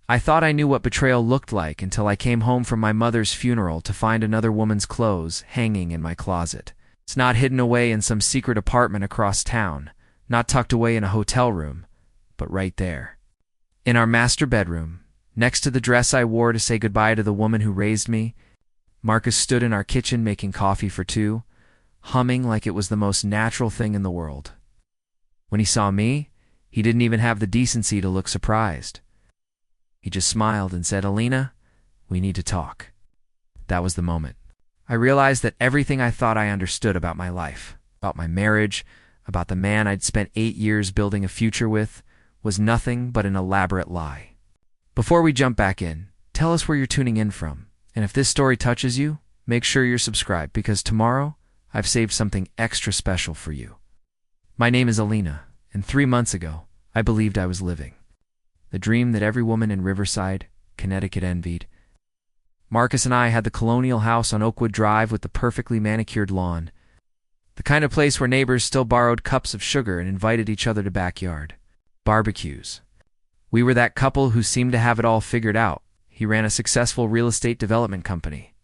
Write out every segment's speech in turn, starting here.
I thought I knew what betrayal looked like until I came home from my mother's funeral to find another woman's clothes hanging in my closet. It's not hidden away in some secret apartment across town, not tucked away in a hotel room, but right there. In our master bedroom, next to the dress I wore to say goodbye to the woman who raised me, Marcus stood in our kitchen making coffee for two, humming like it was the most natural thing in the world. When he saw me, he didn't even have the decency to look surprised. He just smiled and said, "Elena, we need to talk." That was the moment. I realized that everything I thought I understood about my life, about my marriage, about the man I'd spent 8 years building a future with, was nothing but an elaborate lie. Before we jump back in, tell us where you're tuning in from. And if this story touches you, make sure you're subscribed because tomorrow I've saved something extra special for you. My name is Elena, and 3 months ago, I believed I was living the dream that every woman in Riverside, Connecticut envied. Marcus and I had the colonial house on Oakwood Drive with the perfectly manicured lawn, the kind of place where neighbors still borrowed cups of sugar and invited each other to backyard barbecues. We were that couple who seemed to have it all figured out. He ran a successful real estate development company.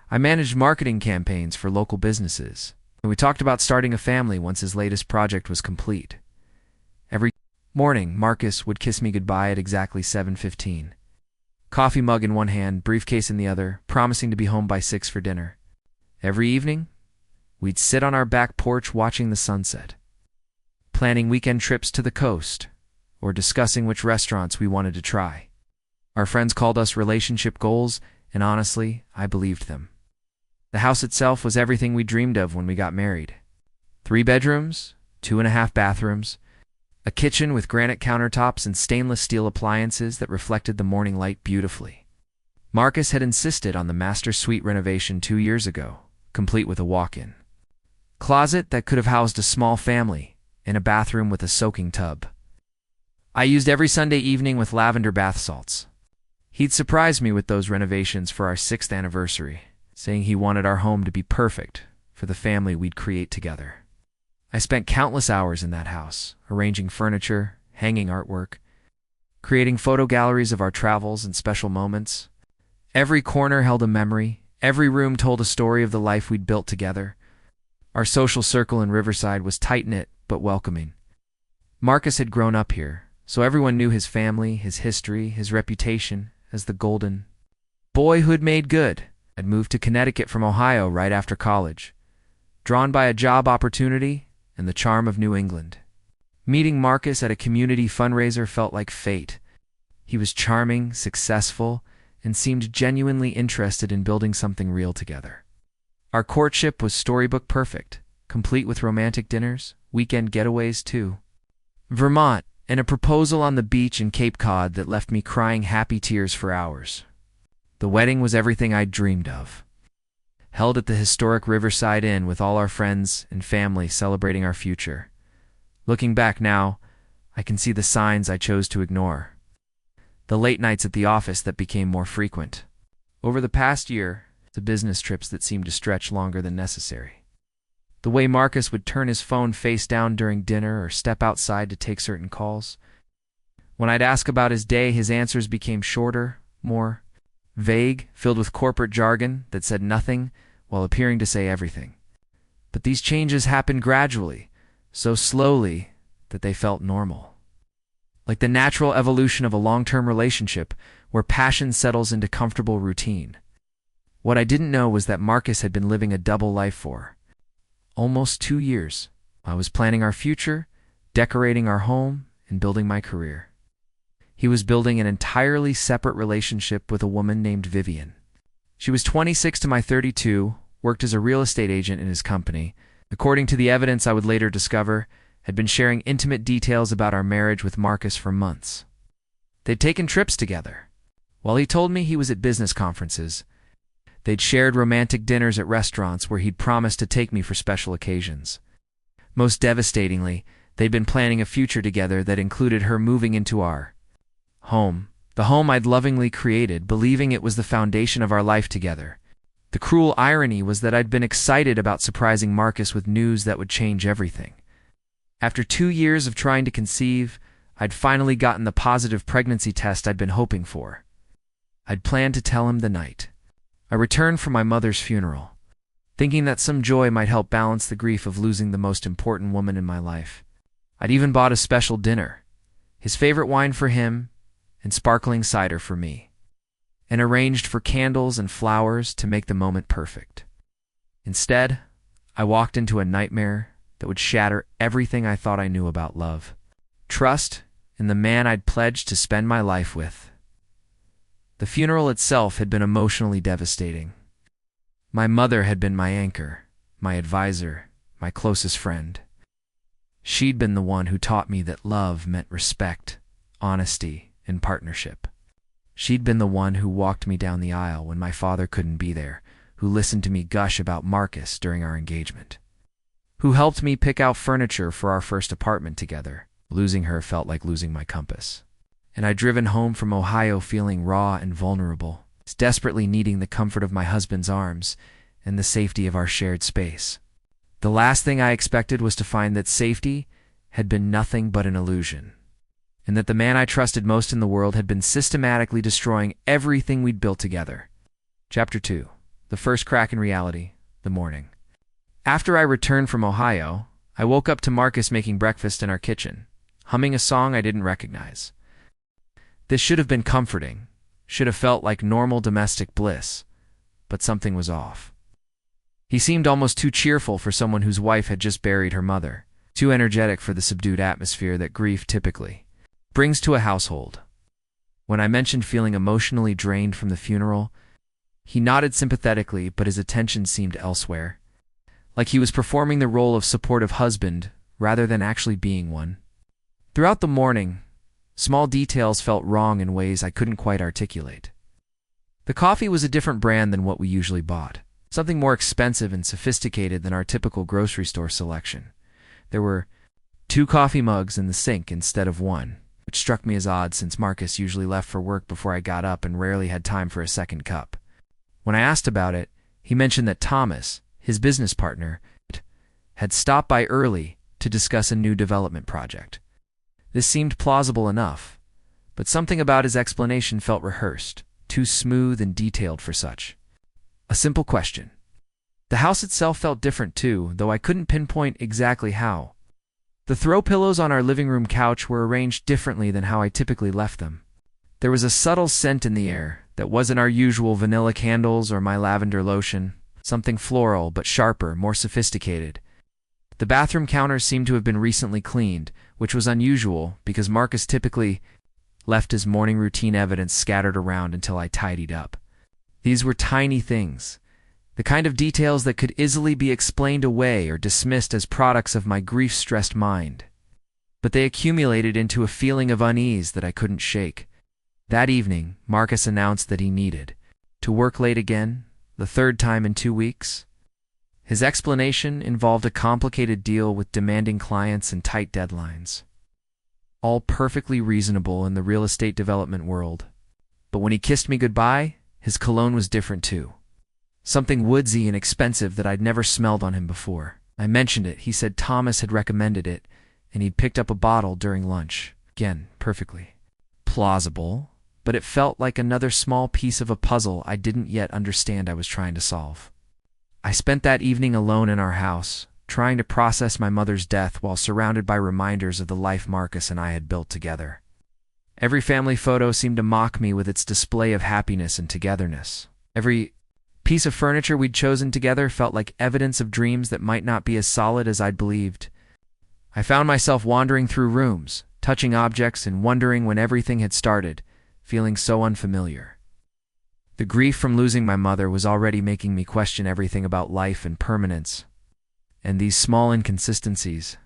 I managed marketing campaigns for local businesses, and we talked about starting a family once his latest project was complete. Every morning, Marcus would kiss me goodbye at exactly 7:15. Coffee mug in one hand, briefcase in the other, promising to be home by 6 for dinner. Every evening, we'd sit on our back porch watching the sunset, planning weekend trips to the coast, or discussing which restaurants we wanted to try. Our friends called us relationship goals, and honestly, I believed them. The house itself was everything we dreamed of when we got married. 3 bedrooms, 2.5 bathrooms, a kitchen with granite countertops and stainless steel appliances that reflected the morning light beautifully. Marcus had insisted on the master suite renovation 2 years ago, complete with a walk-in closet that could have housed a small family, and a bathroom with a soaking tub. I used every Sunday evening with lavender bath salts. He'd surprised me with those renovations for our 6th anniversary, saying he wanted our home to be perfect for the family we'd create together. I spent countless hours in that house, arranging furniture, hanging artwork, creating photo galleries of our travels and special moments. Every corner held a memory, every room told a story of the life we'd built together. Our social circle in Riverside was tight-knit but welcoming. Marcus had grown up here, so everyone knew his family, his history, his reputation as the golden boy who'd made good. I'd moved to Connecticut from Ohio right after college, drawn by a job opportunity and the charm of New England. Meeting Marcus at a community fundraiser felt like fate. He was charming, successful, and seemed genuinely interested in building something real together. Our courtship was storybook perfect, complete with romantic dinners, weekend getaways too. Vermont, and a proposal on the beach in Cape Cod that left me crying happy tears for hours. The wedding was everything I'd dreamed of. Held at the historic Riverside Inn with all our friends and family celebrating our future. Looking back now, I can see the signs I chose to ignore. The late nights at the office that became more frequent. Over the past year, the business trips that seemed to stretch longer than necessary. The way Marcus would turn his phone face down during dinner or step outside to take certain calls. When I'd ask about his day, his answers became shorter, more vague, filled with corporate jargon that said nothing while appearing to say everything. But these changes happened gradually, so slowly that they felt normal. Like the natural evolution of a long-term relationship where passion settles into comfortable routine. What I didn't know was that Marcus had been living a double life for almost 2 years. I was planning our future, decorating our home, and building my career. He was building an entirely separate relationship with a woman named Vivian. She was 26 to my 32, worked as a real estate agent in his company. According to the evidence I would later discover, had been sharing intimate details about our marriage with Marcus for months. They'd taken trips together. While he told me he was at business conferences, they'd shared romantic dinners at restaurants where he'd promised to take me for special occasions. Most devastatingly, they'd been planning a future together that included her moving into our home, the home I'd lovingly created, believing it was the foundation of our life together. The cruel irony was that I'd been excited about surprising Marcus with news that would change everything. After 2 years of trying to conceive, I'd finally gotten the positive pregnancy test I'd been hoping for. I'd planned to tell him the night I returned from my mother's funeral, thinking that some joy might help balance the grief of losing the most important woman in my life. I'd even bought a special dinner, his favorite wine for him and sparkling cider for me, and arranged for candles and flowers to make the moment perfect. Instead, I walked into a nightmare that would shatter everything I thought I knew about love. Trust in the man I'd pledged to spend my life with. The funeral itself had been emotionally devastating. My mother had been my anchor, my advisor, my closest friend. She'd been the one who taught me that love meant respect, honesty, and partnership. She'd been the one who walked me down the aisle when my father couldn't be there, who listened to me gush about Marcus during our engagement, who helped me pick out furniture for our first apartment together. Losing her felt like losing my compass. And I'd driven home from Ohio feeling raw and vulnerable, desperately needing the comfort of my husband's arms and the safety of our shared space. The last thing I expected was to find that safety had been nothing but an illusion, and that the man I trusted most in the world had been systematically destroying everything we'd built together. Chapter 2. The first crack in reality, the morning. After I returned from Ohio, I woke up to Marcus making breakfast in our kitchen, humming a song I didn't recognize. This should have been comforting, should have felt like normal domestic bliss, but something was off. He seemed almost too cheerful for someone whose wife had just buried her mother, too energetic for the subdued atmosphere that grief typically brings to a household. When I mentioned feeling emotionally drained from the funeral, he nodded sympathetically, but his attention seemed elsewhere, like he was performing the role of supportive husband rather than actually being one. Throughout the morning, small details felt wrong in ways I couldn't quite articulate. The coffee was a different brand than what we usually bought, something more expensive and sophisticated than our typical grocery store selection. There were 2 coffee mugs in the sink instead of 1, which struck me as odd since Marcus usually left for work before I got up and rarely had time for a second cup. When I asked about it, he mentioned that Thomas, his business partner, had stopped by early to discuss a new development project. This seemed plausible enough, but something about his explanation felt rehearsed, too smooth and detailed for such. A simple question. The house itself felt different too, though I couldn't pinpoint exactly how. The throw pillows on our living room couch were arranged differently than how I typically left them. There was a subtle scent in the air that wasn't our usual vanilla candles or my lavender lotion, something floral but sharper, more sophisticated. The bathroom counters seemed to have been recently cleaned, which was unusual because Marcus typically left his morning routine evidence scattered around until I tidied up. These were tiny things, the kind of details that could easily be explained away or dismissed as products of my grief-stressed mind. But they accumulated into a feeling of unease that I couldn't shake. That evening, Marcus announced that he needed to work late again, the 3rd time in 2 weeks. His explanation involved a complicated deal with demanding clients and tight deadlines. All perfectly reasonable in the real estate development world. But when he kissed me goodbye, his cologne was different too. Something woodsy and expensive that I'd never smelled on him before. I mentioned it, he said Thomas had recommended it, and he'd picked up a bottle during lunch. Again, perfectly plausible, but it felt like another small piece of a puzzle I didn't yet understand I was trying to solve. I spent that evening alone in our house, trying to process my mother's death while surrounded by reminders of the life Marcus and I had built together. Every family photo seemed to mock me with its display of happiness and togetherness. Every piece of furniture we'd chosen together felt like evidence of dreams that might not be as solid as I'd believed. I found myself wandering through rooms, touching objects and wondering when everything had started, feeling so unfamiliar. The grief from losing my mother was already making me question everything about life and permanence, and these small inconsistencies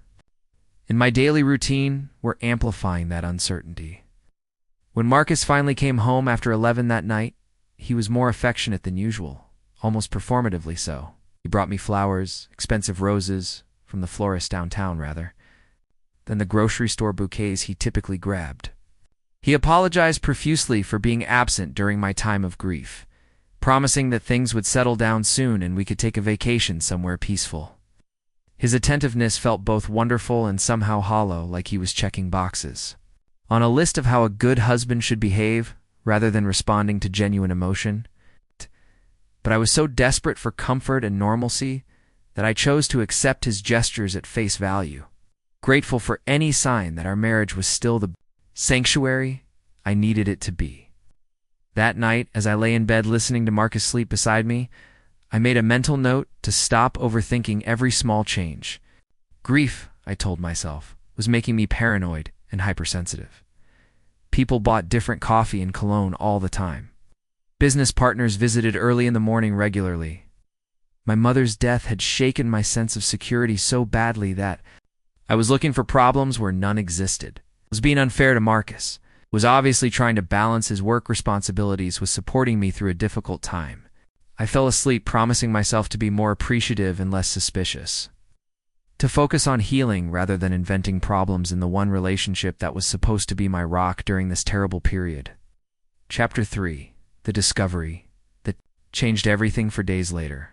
in my daily routine were amplifying that uncertainty. When Marcus finally came home after 11 that night, he was more affectionate than usual, almost performatively so. He brought me flowers, expensive roses, from the florist downtown rather, than the grocery store bouquets he typically grabbed. He apologized profusely for being absent during my time of grief, promising that things would settle down soon and we could take a vacation somewhere peaceful. His attentiveness felt both wonderful and somehow hollow, like he was checking boxes. on a list of how a good husband should behave rather than responding to genuine emotion. But I was so desperate for comfort and normalcy that I chose to accept his gestures at face value, grateful for any sign that our marriage was still the sanctuary I needed it to be. That night, as I lay in bed listening to Marcus sleep beside me, I made a mental note to stop overthinking every small change. Grief, I told myself, was making me paranoid and hypersensitive. People bought different coffee and cologne all the time. Business partners visited early in the morning regularly. My mother's death had shaken my sense of security so badly that I was looking for problems where none existed. I was being unfair to Marcus, who was obviously trying to balance his work responsibilities with supporting me through a difficult time. I fell asleep promising myself to be more appreciative and less suspicious, to focus on healing rather than inventing problems in the one relationship that was supposed to be my rock during this terrible period. Chapter 3. The Discovery that changed everything for days later.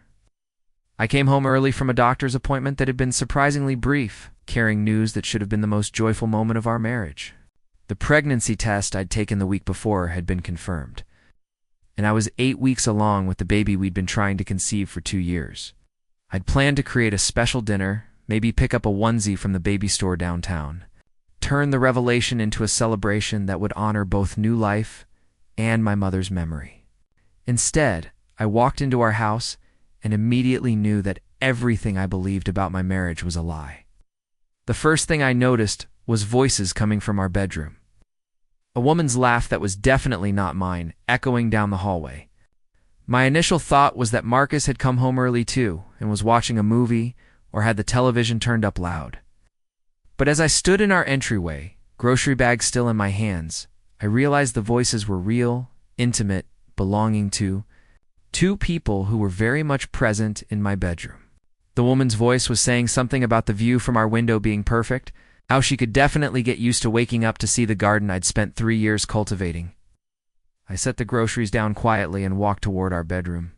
I came home early from a doctor's appointment that had been surprisingly brief, carrying news that should have been the most joyful moment of our marriage. The pregnancy test I'd taken the week before had been confirmed, and I was 8 weeks along with the baby we'd been trying to conceive for 2 years. I'd planned to create a special dinner, maybe pick up a onesie from the baby store downtown, turn the revelation into a celebration that would honor both new life and my mother's memory. Instead, I walked into our house and immediately knew that everything I believed about my marriage was a lie. The first thing I noticed was voices coming from our bedroom. A woman's laugh that was definitely not mine, echoing down the hallway. My initial thought was that Marcus had come home early too and was watching a movie or had the television turned up loud. But as I stood in our entryway, grocery bag still in my hands, I realized the voices were real, intimate, belonging to two people who were very much present in my bedroom. The woman's voice was saying something about the view from our window being perfect, how she could definitely get used to waking up to see the garden I'd spent 3 years cultivating. I set the groceries down quietly and walked toward our bedroom,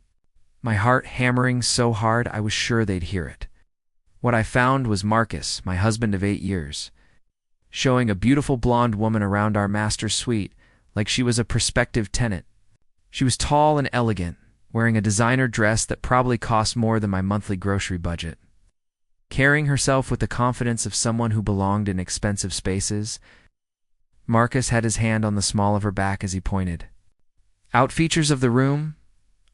my heart hammering so hard I was sure they'd hear it. What I found was Marcus, my husband of 8 years, showing a beautiful blonde woman around our master suite like she was a prospective tenant. She was tall and elegant, wearing a designer dress that probably cost more than my monthly grocery budget. Carrying herself with the confidence of someone who belonged in expensive spaces, Marcus had his hand on the small of her back as he pointed. Out features of the room,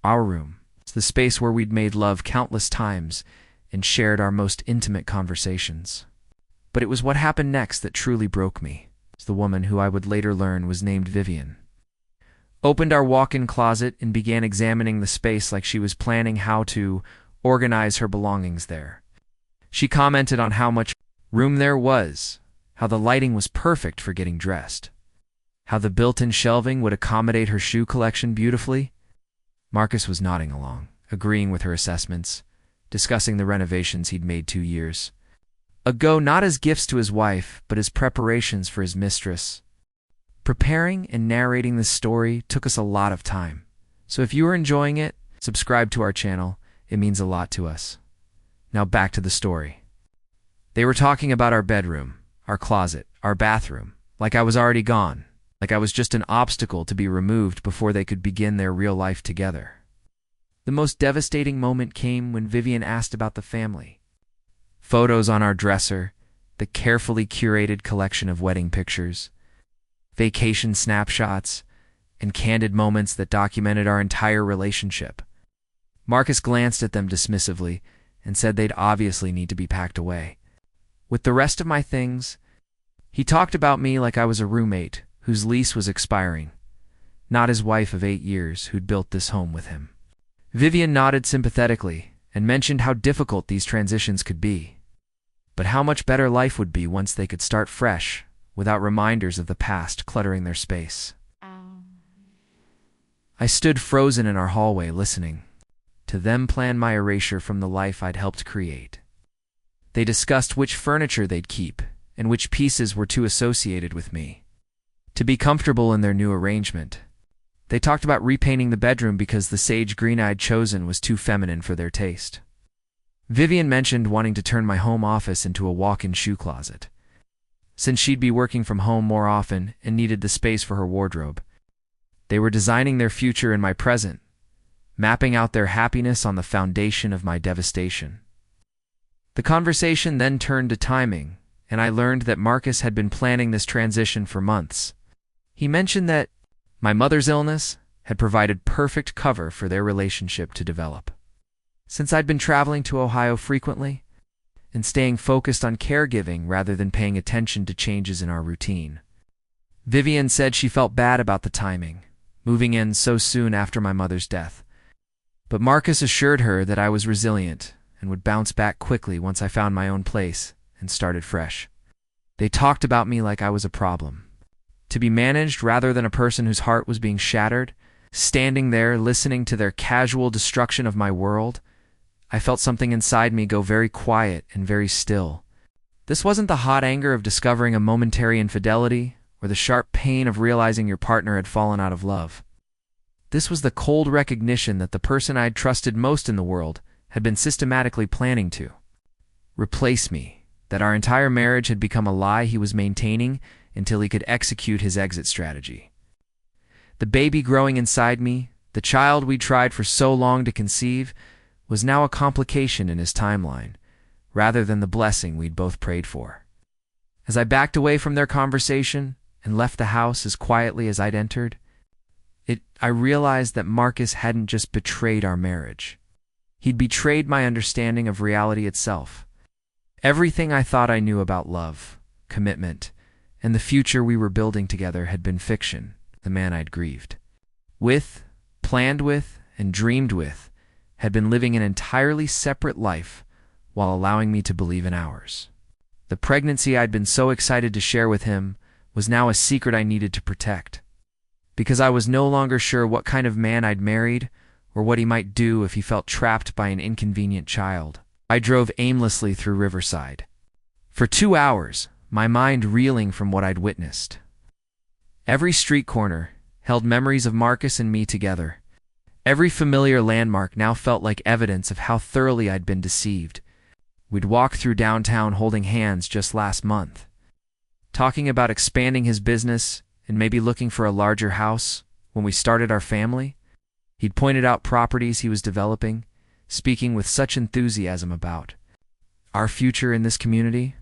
our room. It's the space where we'd made love countless times and shared our most intimate conversations. But it was what happened next that truly broke me. The woman who I would later learn was named Vivian opened our walk-in closet and began examining the space like she was planning how to organize her belongings there. She commented on how much room there was, how the lighting was perfect for getting dressed, how the built-in shelving would accommodate her shoe collection beautifully. Marcus was nodding along, agreeing with her assessments, discussing the renovations he'd made 2 years ago, not as gifts to his wife, but as preparations for his mistress. Preparing and narrating this story took us a lot of time, so if you are enjoying it, subscribe to our channel. It means a lot to us. Now back to the story. They were talking about our bedroom, our closet, our bathroom, like I was already gone, like I was just an obstacle to be removed before they could begin their real life together. The most devastating moment came when Vivian asked about the family. Photos on our dresser, the carefully curated collection of wedding pictures, vacation snapshots, and candid moments that documented our entire relationship. Marcus glanced at them dismissively and said they'd obviously need to be packed away. With the rest of my things, he talked about me like I was a roommate whose lease was expiring, not his wife of 8 years who'd built this home with him. Vivian nodded sympathetically and mentioned how difficult these transitions could be, but how much better life would be once they could start fresh, without reminders of the past cluttering their space. I stood frozen in our hallway listening to them plan my erasure from the life I'd helped create. They discussed which furniture they'd keep and which pieces were too associated with me, to be comfortable in their new arrangement. They talked about repainting the bedroom because the sage green I'd chosen was too feminine for their taste. Vivian mentioned wanting to turn my home office into a walk-in shoe closet. since she'd be working from home more often and needed the space for her wardrobe. They were designing their future in my present, mapping out their happiness on the foundation of my devastation. The conversation then turned to timing, and I learned that Marcus had been planning this transition for months. He mentioned that my mother's illness had provided perfect cover for their relationship to develop. Since I'd been traveling to Ohio frequently and staying focused on caregiving rather than paying attention to changes in our routine. Vivian said she felt bad about the timing, moving in so soon after my mother's death. But Marcus assured her that I was resilient and would bounce back quickly once I found my own place and started fresh. They talked about me like I was a problem, to be managed rather than a person whose heart was being shattered. Standing there listening to their casual destruction of my world, I felt something inside me go very quiet and very still. This wasn't the hot anger of discovering a momentary infidelity or the sharp pain of realizing your partner had fallen out of love. This was the cold recognition that the person I'd trusted most in the world had been systematically planning to replace me, that our entire marriage had become a lie he was maintaining until he could execute his exit strategy. The baby growing inside me, the child we tried for so long to conceive, was now a complication in his timeline, rather than the blessing we'd both prayed for. As I backed away from their conversation and left the house as quietly as I'd entered, I realized that Marcus hadn't just betrayed our marriage. He'd betrayed my understanding of reality itself. Everything I thought I knew about love, commitment, and the future we were building together had been fiction. The man I'd grieved with, planned with, and dreamed with had been living an entirely separate life while allowing me to believe in ours. The pregnancy I'd been so excited to share with him was now a secret I needed to protect. Because I was no longer sure what kind of man I'd married or what he might do if he felt trapped by an inconvenient child, I drove aimlessly through Riverside. For 2 hours, my mind reeling from what I'd witnessed. Every street corner held memories of Marcus and me together. Every familiar landmark now felt like evidence of how thoroughly I'd been deceived. We'd walked through downtown holding hands just last month, talking about expanding his business and maybe looking for a larger house when we started our family. He'd pointed out properties he was developing, speaking with such enthusiasm about our future in this community.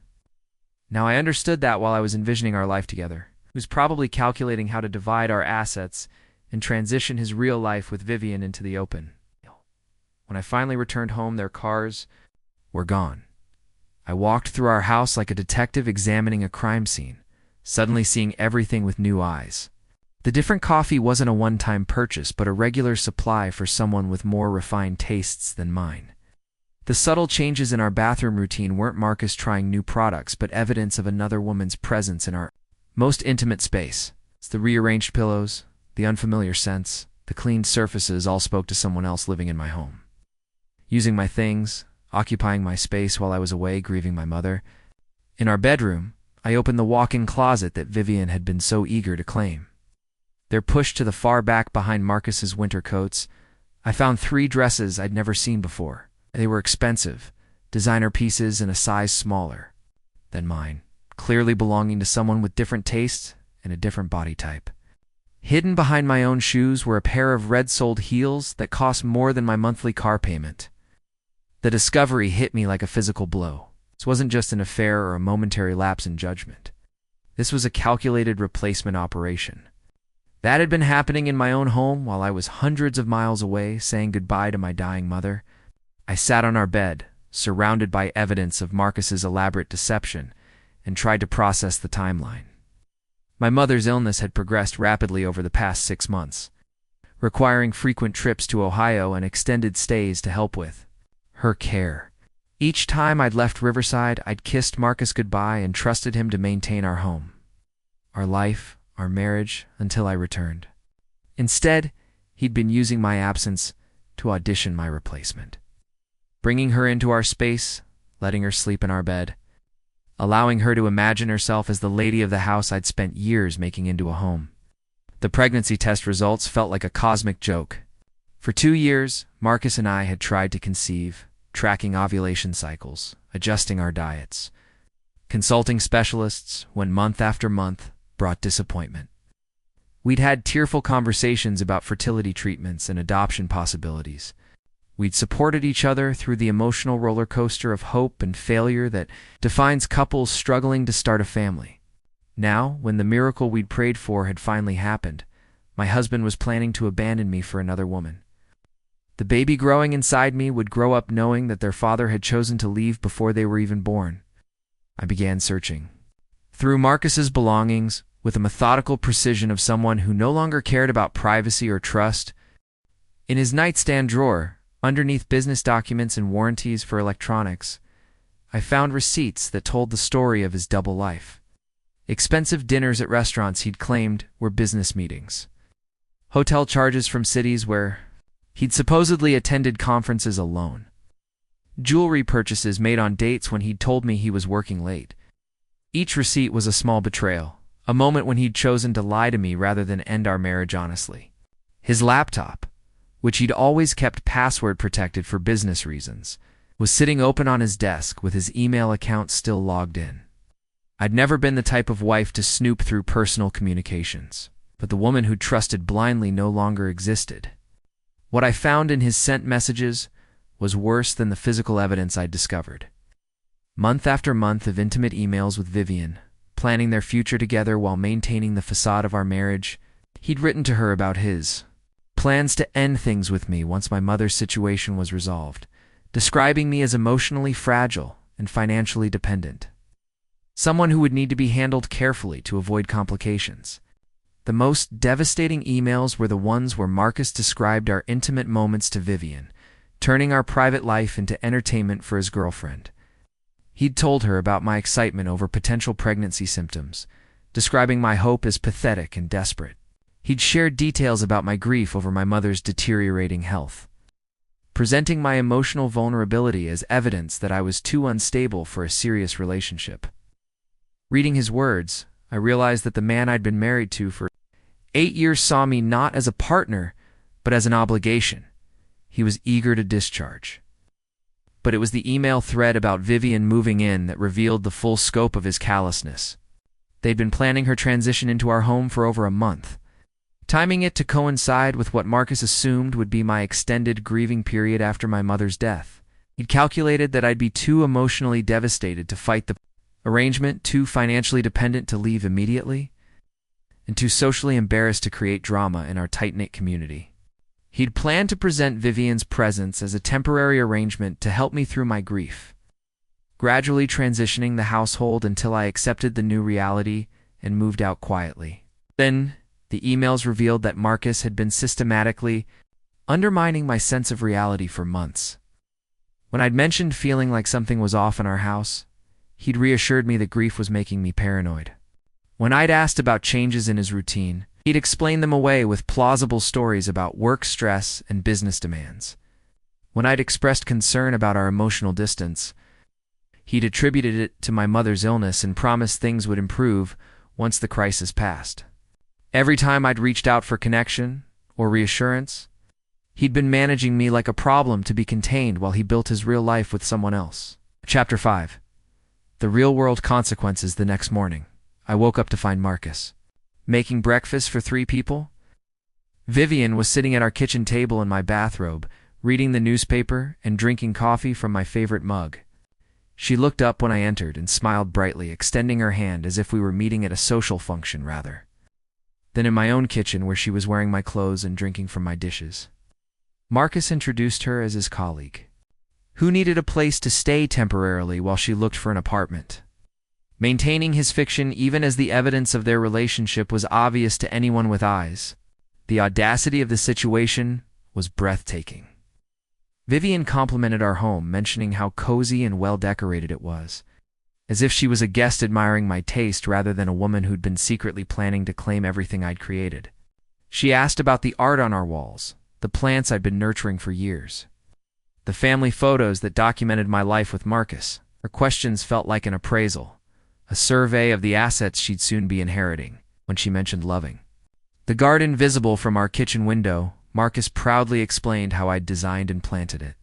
Now I understood that while I was envisioning our life together. He was probably calculating how to divide our assets and transition his real life with Vivian into the open. When I finally returned home, their cars were gone. I walked through our house like a detective examining a crime scene, suddenly seeing everything with new eyes. The different coffee wasn't a one-time purchase, but a regular supply for someone with more refined tastes than mine. The subtle changes in our bathroom routine weren't Marcus trying new products, but evidence of another woman's presence in our most intimate space. It's the rearranged pillows, the unfamiliar scents, the cleaned surfaces all spoke to someone else living in my home. Using my things, occupying my space while I was away grieving my mother. In our bedroom, I opened the walk-in closet that Vivian had been so eager to claim. There, pushed to the far back behind Marcus's winter coats, I found 3 dresses I'd never seen before. They were expensive, designer pieces in a size smaller than mine, clearly belonging to someone with different tastes and a different body type. Hidden behind my own shoes were a pair of red-soled heels that cost more than my monthly car payment. The discovery hit me like a physical blow. This wasn't just an affair or a momentary lapse in judgment. This was a calculated replacement operation. That had been happening in my own home while I was hundreds of miles away saying goodbye to my dying mother. I sat on our bed, surrounded by evidence of Marcus's elaborate deception, and tried to process the timeline. My mother's illness had progressed rapidly over the past 6 months, requiring frequent trips to Ohio and extended stays to help with her care. Each time I'd left Riverside, I'd kissed Marcus goodbye and trusted him to maintain our home, our life, our marriage, until I returned. Instead, he'd been using my absence to audition my replacement, bringing her into our space, letting her sleep in our bed, allowing her to imagine herself as the lady of the house I'd spent years making into a home. The pregnancy test results felt like a cosmic joke. For 2 years, Marcus and I had tried to conceive, tracking ovulation cycles, adjusting our diets, consulting specialists when month after month brought disappointment. We'd had tearful conversations about fertility treatments and adoption possibilities. We'd supported each other through the emotional roller coaster of hope and failure that defines couples struggling to start a family. Now, when the miracle we'd prayed for had finally happened, my husband was planning to abandon me for another woman. The baby growing inside me would grow up knowing that their father had chosen to leave before they were even born. I began searching. Through Marcus's belongings, with the methodical precision of someone who no longer cared about privacy or trust, in his nightstand drawer, underneath business documents and warranties for electronics, I found receipts that told the story of his double life. Expensive dinners at restaurants he'd claimed were business meetings. Hotel charges from cities where he'd supposedly attended conferences alone. Jewelry purchases made on dates when he'd told me he was working late. Each receipt was a small betrayal, a moment when he'd chosen to lie to me rather than end our marriage honestly. His laptop, which he'd always kept password protected for business reasons, was sitting open on his desk with his email account still logged in. I'd never been the type of wife to snoop through personal communications, but the woman who trusted blindly no longer existed. What I found in his sent messages was worse than the physical evidence I'd discovered. Month after month of intimate emails with Vivian, planning their future together while maintaining the facade of our marriage, he'd written to her about his plans to end things with me once my mother's situation was resolved, describing me as emotionally fragile and financially dependent. Someone who would need to be handled carefully to avoid complications. The most devastating emails were the ones where Marcus described our intimate moments to Vivian, turning our private life into entertainment for his girlfriend. He'd told her about my excitement over potential pregnancy symptoms, describing my hope as pathetic and desperate. He'd shared details about my grief over my mother's deteriorating health, presenting my emotional vulnerability as evidence that I was too unstable for a serious relationship. Reading his words, I realized that the man I'd been married to for 8 years saw me not as a partner, but as an obligation he was eager to discharge. But it was the email thread about Vivian moving in that revealed the full scope of his callousness. They'd been planning her transition into our home for over a month, timing it to coincide with what Marcus assumed would be my extended grieving period after my mother's death. He'd calculated that I'd be too emotionally devastated to fight the arrangement, too financially dependent to leave immediately, and too socially embarrassed to create drama in our tight-knit community. He'd planned to present Vivian's presence as a temporary arrangement to help me through my grief, gradually transitioning the household until I accepted the new reality and moved out quietly. Then, the emails revealed that Marcus had been systematically undermining my sense of reality for months. When I'd mentioned feeling like something was off in our house, he'd reassured me that grief was making me paranoid. When I'd asked about changes in his routine, he'd explained them away with plausible stories about work stress and business demands. When I'd expressed concern about our emotional distance, he'd attributed it to my mother's illness and promised things would improve once the crisis passed. Every time I'd reached out for connection or reassurance, he'd been managing me like a problem to be contained while he built his real life with someone else. Chapter 5. The real-world consequences. The next morning, I woke up to find Marcus making breakfast for 3 people. Vivian was sitting at our kitchen table in my bathrobe, reading the newspaper and drinking coffee from my favorite mug. She looked up when I entered and smiled brightly, extending her hand as if we were meeting at a social function rather than in my own kitchen where she was wearing my clothes and drinking from my dishes. Marcus introduced her as his colleague, who needed a place to stay temporarily while she looked for an apartment. Maintaining his fiction even as the evidence of their relationship was obvious to anyone with eyes, the audacity of the situation was breathtaking. Vivian complimented our home, mentioning how cozy and well-decorated it was, as if she was a guest admiring my taste rather than a woman who'd been secretly planning to claim everything I'd created. She asked about the art on our walls, the plants I'd been nurturing for years, the family photos that documented my life with Marcus. Her questions felt like an appraisal, a survey of the assets she'd soon be inheriting. When she mentioned loving the garden visible from our kitchen window, Marcus proudly explained how I'd designed and planted it.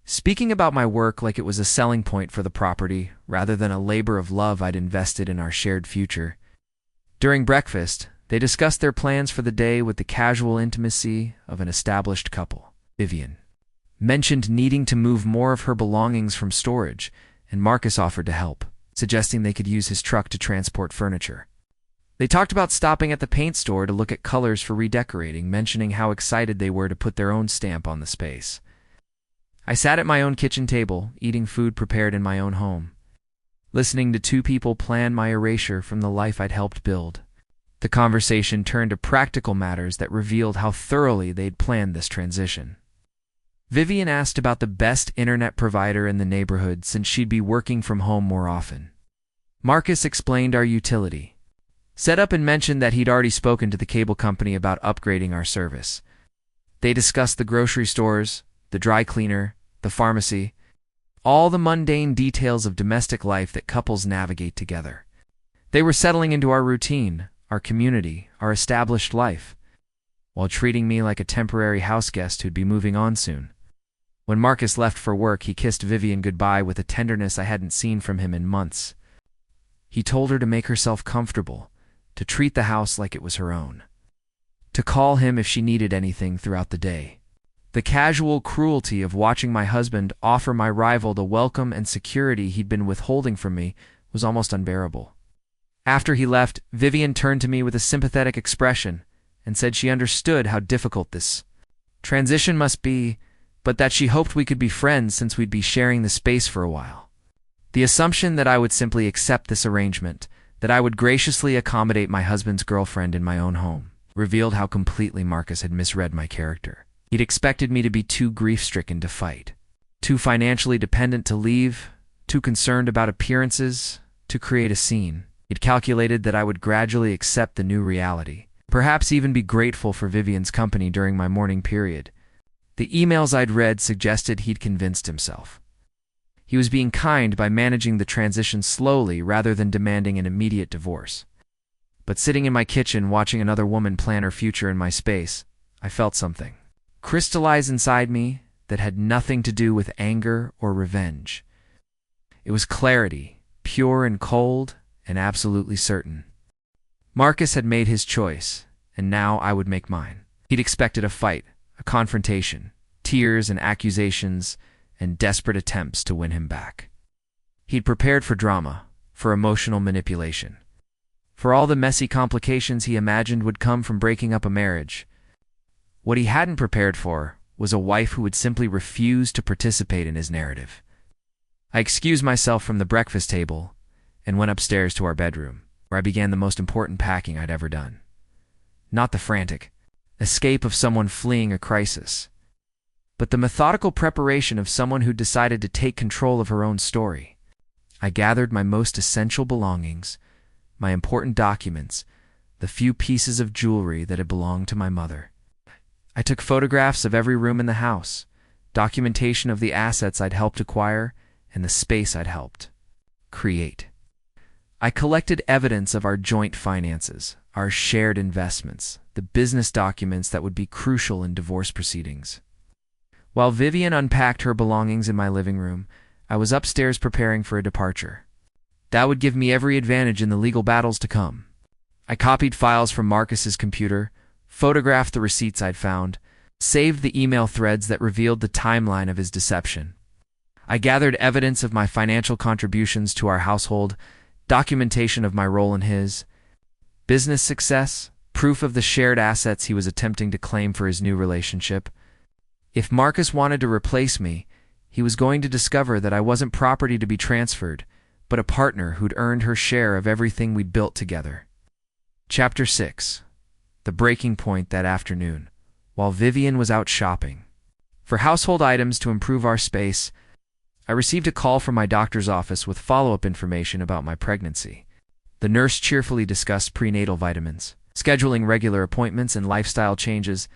speaking about my work like it was a selling point for the property rather than a labor of love I'd invested in our shared future. During breakfast, they discussed their plans for the day with the casual intimacy of an established couple. Vivian mentioned needing to move more of her belongings from storage, and Marcus offered to help, suggesting they could use his truck to transport furniture. They talked about stopping at the paint store to look at colors for redecorating, mentioning how excited they were to put their own stamp on the space. I sat at my own kitchen table, eating food prepared in my own home, listening to two people plan my erasure from the life I'd helped build. The conversation turned to practical matters that revealed how thoroughly they'd planned this transition. Vivian asked about the best internet provider in the neighborhood since she'd be working from home more often. Marcus explained our utility, set up and mentioned that he'd already spoken to the cable company about upgrading our service. They discussed the grocery stores, the dry cleaner, the pharmacy, all the mundane details of domestic life that couples navigate together. They were settling into our routine, our community, our established life, while treating me like a temporary house guest who'd be moving on soon. When Marcus left for work, he kissed Vivian goodbye with a tenderness I hadn't seen from him in months. He told her to make herself comfortable, to treat the house like it was her own, to call him if she needed anything throughout the day. The casual cruelty of watching my husband offer my rival the welcome and security he'd been withholding from me was almost unbearable. After he left, Vivian turned to me with a sympathetic expression and said she understood how difficult this transition must be, but that she hoped we could be friends since we'd be sharing the space for a while. The assumption that I would simply accept this arrangement, that I would graciously accommodate my husband's girlfriend in my own home, revealed how completely Marcus had misread my character. He'd expected me to be too grief-stricken to fight, too financially dependent to leave, too concerned about appearances to create a scene. He'd calculated that I would gradually accept the new reality, perhaps even be grateful for Vivian's company during my mourning period. The emails I'd read suggested he'd convinced himself. He was being kind by managing the transition slowly rather than demanding an immediate divorce. But sitting in my kitchen watching another woman plan her future in my space, I felt something crystallize inside me that had nothing to do with anger or revenge. It was clarity, pure and cold and absolutely certain. Marcus had made his choice, and now I would make mine. He'd expected a fight, a confrontation, tears and accusations, and desperate attempts to win him back. He'd prepared for drama, for emotional manipulation, for all the messy complications he imagined would come from breaking up a marriage. What he hadn't prepared for was a wife who would simply refuse to participate in his narrative. I excused myself from the breakfast table and went upstairs to our bedroom, where I began the most important packing I'd ever done. Not the frantic escape of someone fleeing a crisis, but the methodical preparation of someone who decided to take control of her own story. I gathered my most essential belongings, my important documents, the few pieces of jewelry that had belonged to my mother. I took photographs of every room in the house, documentation of the assets I'd helped acquire and the space I'd helped create. I collected evidence of our joint finances, our shared investments, the business documents that would be crucial in divorce proceedings. While Vivian unpacked her belongings in my living room, I was upstairs preparing for a departure. That would give me every advantage in the legal battles to come. I copied files from Marcus's computer, photographed the receipts I'd found, saved the email threads that revealed the timeline of his deception. I gathered evidence of my financial contributions to our household, documentation of my role in his business success, proof of the shared assets he was attempting to claim for his new relationship. If Marcus wanted to replace me, he was going to discover that I wasn't property to be transferred, but a partner who'd earned her share of everything we'd built together. Chapter 6. The breaking point that afternoon, while Vivian was out shopping for household items to improve our space, I received a call from my doctor's office with follow-up information about my pregnancy. The nurse cheerfully discussed prenatal vitamins, scheduling regular appointments, and lifestyle changes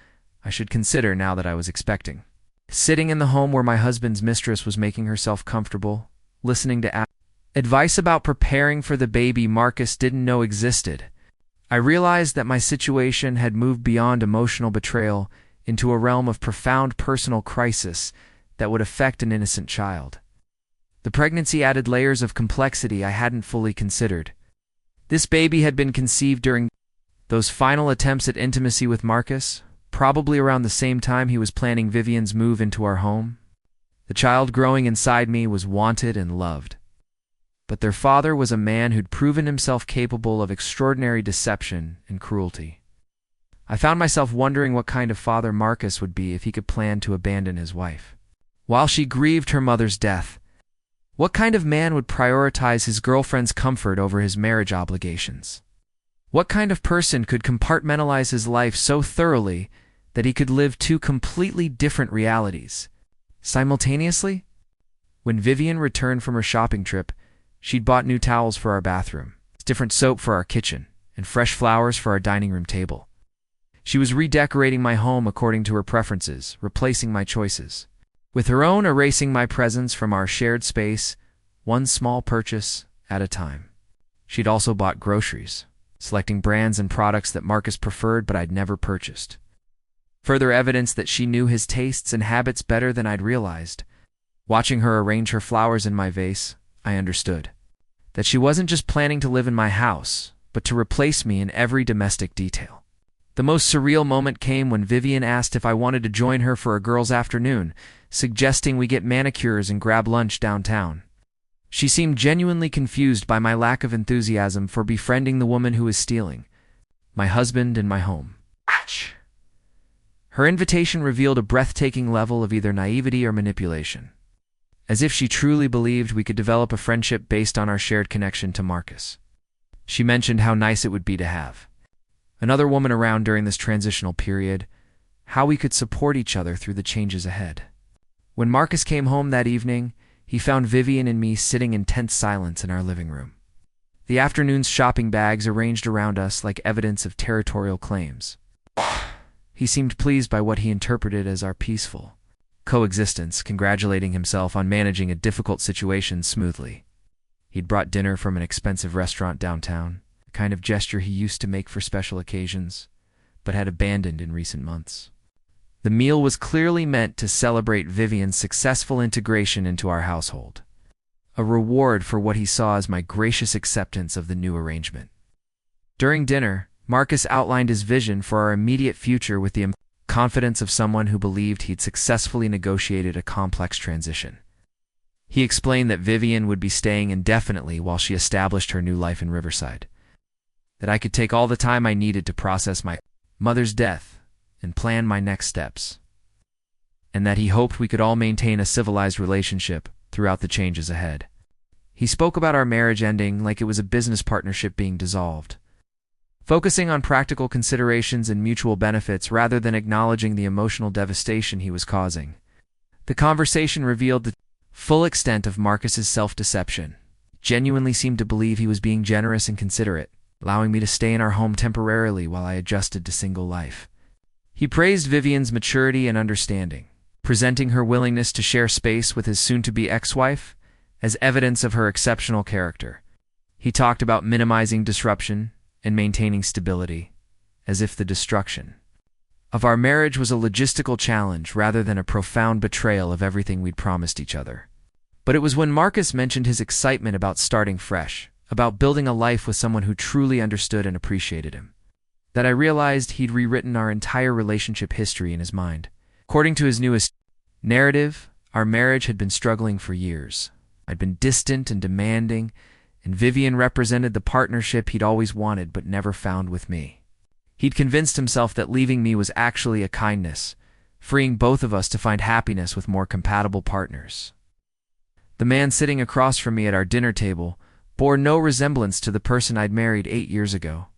I should consider now that I was expecting. Sitting in the home where my husband's mistress was making herself comfortable, listening to advice about preparing for the baby Marcus didn't know existed, I realized that my situation had moved beyond emotional betrayal into a realm of profound personal crisis that would affect an innocent child. The pregnancy added layers of complexity I hadn't fully considered. This baby had been conceived during those final attempts at intimacy with Marcus, probably around the same time he was planning Vivian's move into our home. The child growing inside me was wanted and loved. But their father was a man who'd proven himself capable of extraordinary deception and cruelty. I found myself wondering what kind of father Marcus would be if he could plan to abandon his wife while she grieved her mother's death. What kind of man would prioritize his girlfriend's comfort over his marriage obligations? What kind of person could compartmentalize his life so thoroughly that he could live two completely different realities simultaneously? When Vivian returned from her shopping trip, she'd bought new towels for our bathroom, different soap for our kitchen, and fresh flowers for our dining room table. She was redecorating my home according to her preferences, replacing my choices, with her own erasing my presence from our shared space, one small purchase at a time. She'd also bought groceries, selecting brands and products that Marcus preferred but I'd never purchased. Further evidence that she knew his tastes and habits better than I'd realized. Watching her arrange her flowers in my vase, I understood that she wasn't just planning to live in my house, but to replace me in every domestic detail. The most surreal moment came when Vivian asked if I wanted to join her for a girls' afternoon, suggesting we get manicures and grab lunch downtown. She seemed genuinely confused by my lack of enthusiasm for befriending the woman who was stealing my husband and my home. Her invitation revealed a breathtaking level of either naivety or manipulation, as if she truly believed we could develop a friendship based on our shared connection to Marcus. She mentioned how nice it would be to have another woman around during this transitional period, how we could support each other through the changes ahead. When Marcus came home that evening, he found Vivian and me sitting in tense silence in our living room, the afternoon's shopping bags arranged around us like evidence of territorial claims. He seemed pleased by what he interpreted as our peaceful coexistence, congratulating himself on managing a difficult situation smoothly. He'd brought dinner from an expensive restaurant downtown, the kind of gesture he used to make for special occasions, but had abandoned in recent months. The meal was clearly meant to celebrate Vivian's successful integration into our household, a reward for what he saw as my gracious acceptance of the new arrangement. During dinner, Marcus outlined his vision for our immediate future with the confidence of someone who believed he'd successfully negotiated a complex transition. He explained that Vivian would be staying indefinitely while she established her new life in Riverside, that I could take all the time I needed to process my mother's death and plan my next steps, and that he hoped we could all maintain a civilized relationship throughout the changes ahead. He spoke about our marriage ending like it was a business partnership being dissolved, focusing on practical considerations and mutual benefits rather than acknowledging the emotional devastation he was causing. The conversation revealed the full extent of Marcus's self-deception. He genuinely seemed to believe he was being generous and considerate, allowing me to stay in our home temporarily while I adjusted to single life. He praised Vivian's maturity and understanding, presenting her willingness to share space with his soon-to-be ex-wife as evidence of her exceptional character. He talked about minimizing disruption and maintaining stability, as if the destruction of our marriage was a logistical challenge rather than a profound betrayal of everything we'd promised each other. But it was when Marcus mentioned his excitement about starting fresh, about building a life with someone who truly understood and appreciated him, that I realized he'd rewritten our entire relationship history in his mind. According to his newest narrative, our marriage had been struggling for years. I'd been distant and demanding, and Vivian represented the partnership he'd always wanted but never found with me. He'd convinced himself that leaving me was actually a kindness, freeing both of us to find happiness with more compatible partners. The man sitting across from me at our dinner table bore no resemblance to the person I'd married 8 years ago.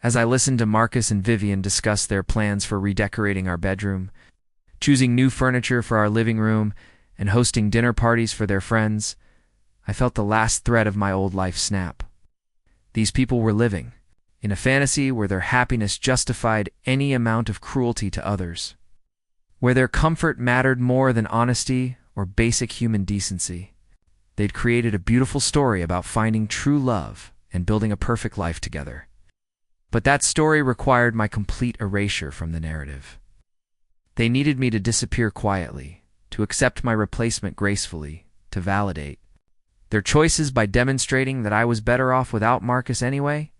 As I listened to Marcus and Vivian discuss their plans for redecorating our bedroom, choosing new furniture for our living room, and hosting dinner parties for their friends, I felt the last thread of my old life snap. These people were living in a fantasy where their happiness justified any amount of cruelty to others, where their comfort mattered more than honesty or basic human decency. They'd created a beautiful story about finding true love and building a perfect life together. But that story required my complete erasure from the narrative. They needed me to disappear quietly, to to accept my replacement gracefully, to validate their choices by demonstrating that I was better off without Marcus anyway.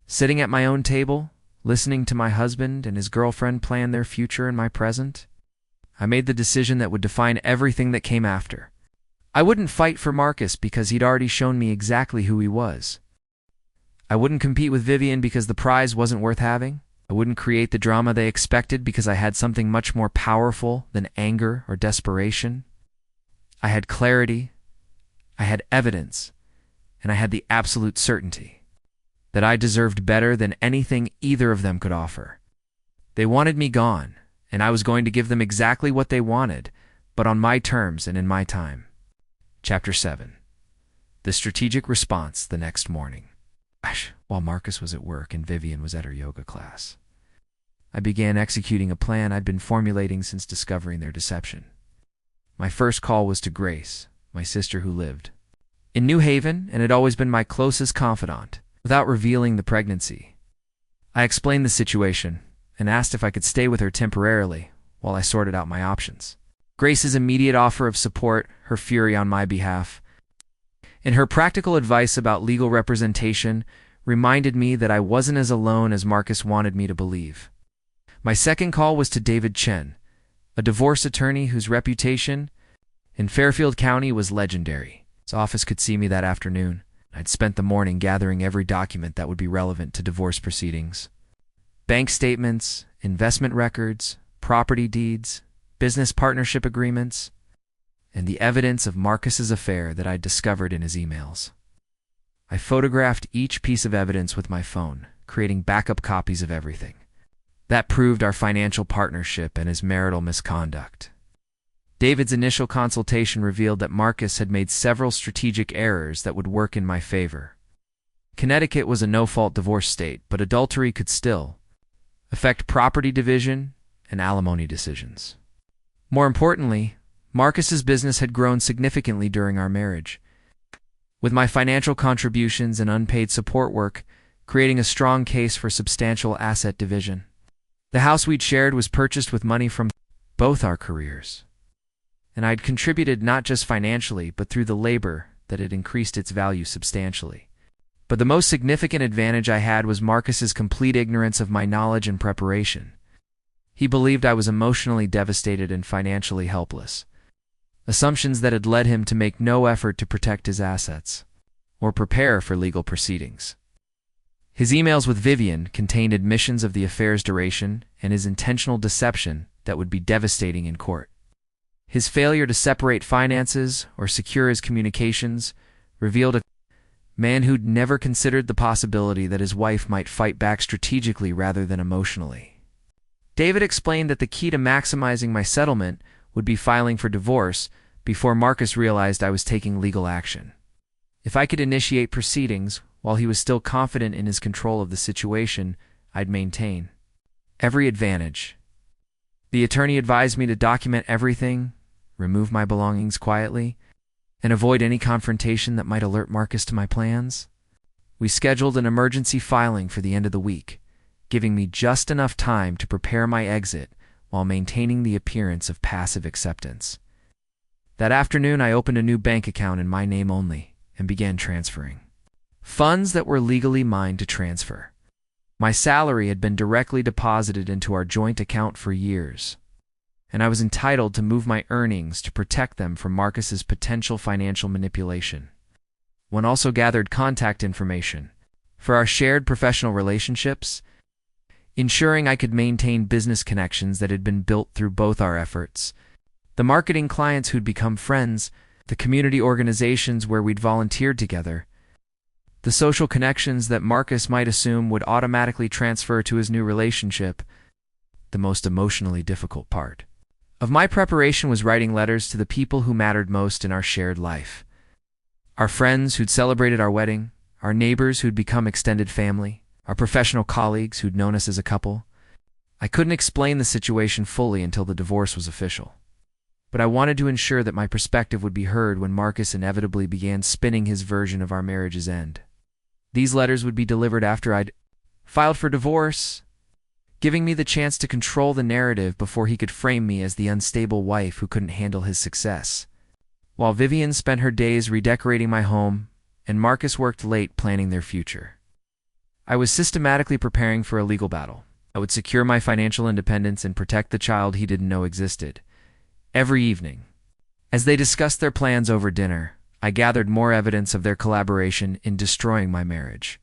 Sitting at my own table, listening to my husband and his girlfriend plan their future in my present, I made the decision that would define everything that came after. I wouldn't fight for Marcus because he'd already shown me exactly who he was. I wouldn't compete with Vivian because the prize wasn't worth having. I wouldn't create the drama they expected because I had something much more powerful than anger or desperation. I had clarity, I had evidence, and I had the absolute certainty that I deserved better than anything either of them could offer. They wanted me gone, and I was going to give them exactly what they wanted, but on my terms and in my time. Chapter 7. The strategic response the next morning. While Marcus was at work and Vivian was at her yoga class, I began executing a plan I'd been formulating since discovering their deception. My first call was to Grace, my sister who lived in New Haven and had always been my closest confidant. Without revealing the pregnancy, I explained the situation and asked if I could stay with her temporarily while I sorted out my options. Grace's immediate offer of support, her fury on my behalf, and her practical advice about legal representation reminded me that I wasn't as alone as Marcus wanted me to believe. My second call was to David Chen, a divorce attorney whose reputation in Fairfield County was legendary. His office could see me that afternoon. I'd spent the morning gathering every document that would be relevant to divorce proceedings. Bank statements, investment records, property deeds, business partnership agreements, and the evidence of Marcus's affair that I'd discovered in his emails. I photographed each piece of evidence with my phone, creating backup copies of everything. That proved our financial partnership and his marital misconduct. David's initial consultation revealed that Marcus had made several strategic errors that would work in my favor. Connecticut was a no-fault divorce state, but adultery could still affect property division and alimony decisions. More importantly, Marcus's business had grown significantly during our marriage, with my financial contributions and unpaid support work creating a strong case for substantial asset division. The house we'd shared was purchased with money from both our careers, and I'd contributed not just financially but through the labor that had increased its value substantially. But the most significant advantage I had was Marcus's complete ignorance of my knowledge and preparation. He believed I was emotionally devastated and financially helpless, assumptions that had led him to make no effort to protect his assets or prepare for legal proceedings. His emails with Vivian contained admissions of the affair's duration and his intentional deception that would be devastating in court. His failure to separate finances or secure his communications revealed a man who'd never considered the possibility that his wife might fight back strategically rather than emotionally. David explained that the key to maximizing my settlement would be filing for divorce before Marcus realized I was taking legal action. If I could initiate proceedings while he was still confident in his control of the situation, I'd maintain every advantage. The attorney advised me to document everything, remove my belongings quietly, and avoid any confrontation that might alert Marcus to my plans. We scheduled an emergency filing for the end of the week, giving me just enough time to prepare my exit while maintaining the appearance of passive acceptance. That afternoon, I opened a new bank account in my name only and began transferring funds that were legally mine to transfer. My salary had been directly deposited into our joint account for years, and I was entitled to move my earnings to protect them from Marcus's potential financial manipulation. One also gathered contact information for our shared professional relationships, ensuring I could maintain business connections that had been built through both our efforts. The marketing clients who'd become friends, the community organizations where we'd volunteered together, the social connections that Marcus might assume would automatically transfer to his new relationship. The most emotionally difficult part of my preparation was writing letters to the people who mattered most in our shared life. Our friends who'd celebrated our wedding, our neighbors who'd become extended family, our professional colleagues who'd known us as a couple. I couldn't explain the situation fully until the divorce was official, but I wanted to ensure that my perspective would be heard when Marcus inevitably began spinning his version of our marriage's end. These letters would be delivered after I'd filed for divorce, giving me the chance to control the narrative before he could frame me as the unstable wife who couldn't handle his success. While Vivian spent her days redecorating my home, and Marcus worked late planning their future, I was systematically preparing for a legal battle. I would secure my financial independence and protect the child he didn't know existed. Every evening, as they discussed their plans over dinner, I gathered more evidence of their collaboration in destroying my marriage.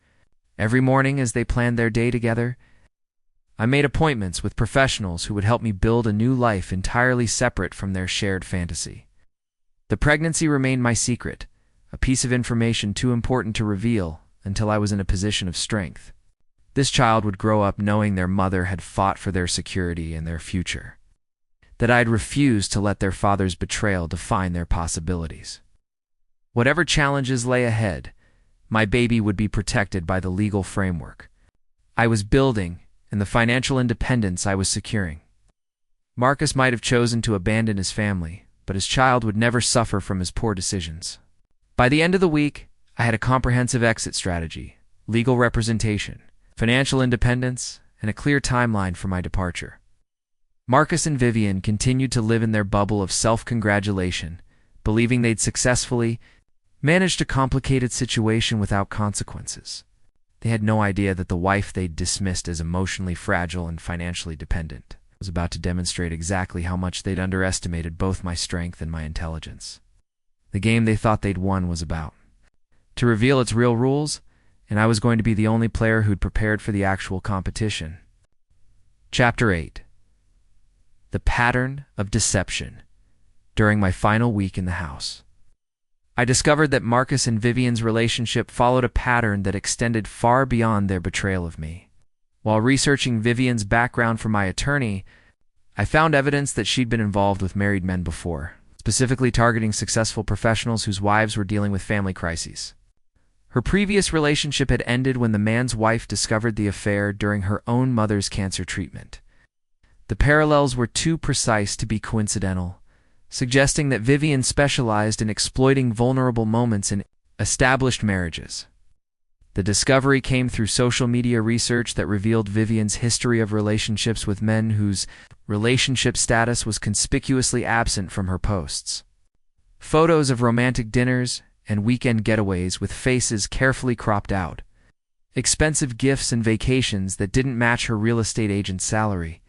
Every morning as they planned their day together, I made appointments with professionals who would help me build a new life entirely separate from their shared fantasy. The pregnancy remained my secret, a piece of information too important to reveal until I was in a position of strength. This child would grow up knowing their mother had fought for their security and their future, that I'd refused to let their father's betrayal define their possibilities. Whatever challenges lay ahead, my baby would be protected by the legal framework I was building and the financial independence I was securing. Marcus might have chosen to abandon his family, but his child would never suffer from his poor decisions. By the end of the week, I had a comprehensive exit strategy, legal representation, financial independence, and a clear timeline for my departure. Marcus and Vivian continued to live in their bubble of self-congratulation, believing they'd successfully managed a complicated situation without consequences. They had no idea that the wife they'd dismissed as emotionally fragile and financially dependent was about to demonstrate exactly how much they'd underestimated both my strength and my intelligence. The game they thought they'd won was about to reveal its real rules, and I was going to be the only player who'd prepared for the actual competition. Chapter 8. The Pattern of Deception. During my final week in the house, I discovered that Marcus and Vivian's relationship followed a pattern that extended far beyond their betrayal of me. While researching Vivian's background for my attorney, I found evidence that she'd been involved with married men before, specifically targeting successful professionals whose wives were dealing with family crises. Her previous relationship had ended when the man's wife discovered the affair during her own mother's cancer treatment. The parallels were too precise to be coincidental, suggesting that Vivian specialized in exploiting vulnerable moments in established marriages. The discovery came through social media research that revealed Vivian's history of relationships with men whose relationship status was conspicuously absent from her posts. Photos of romantic dinners and weekend getaways with faces carefully cropped out, expensive gifts and vacations that didn't match her real estate agent's salary,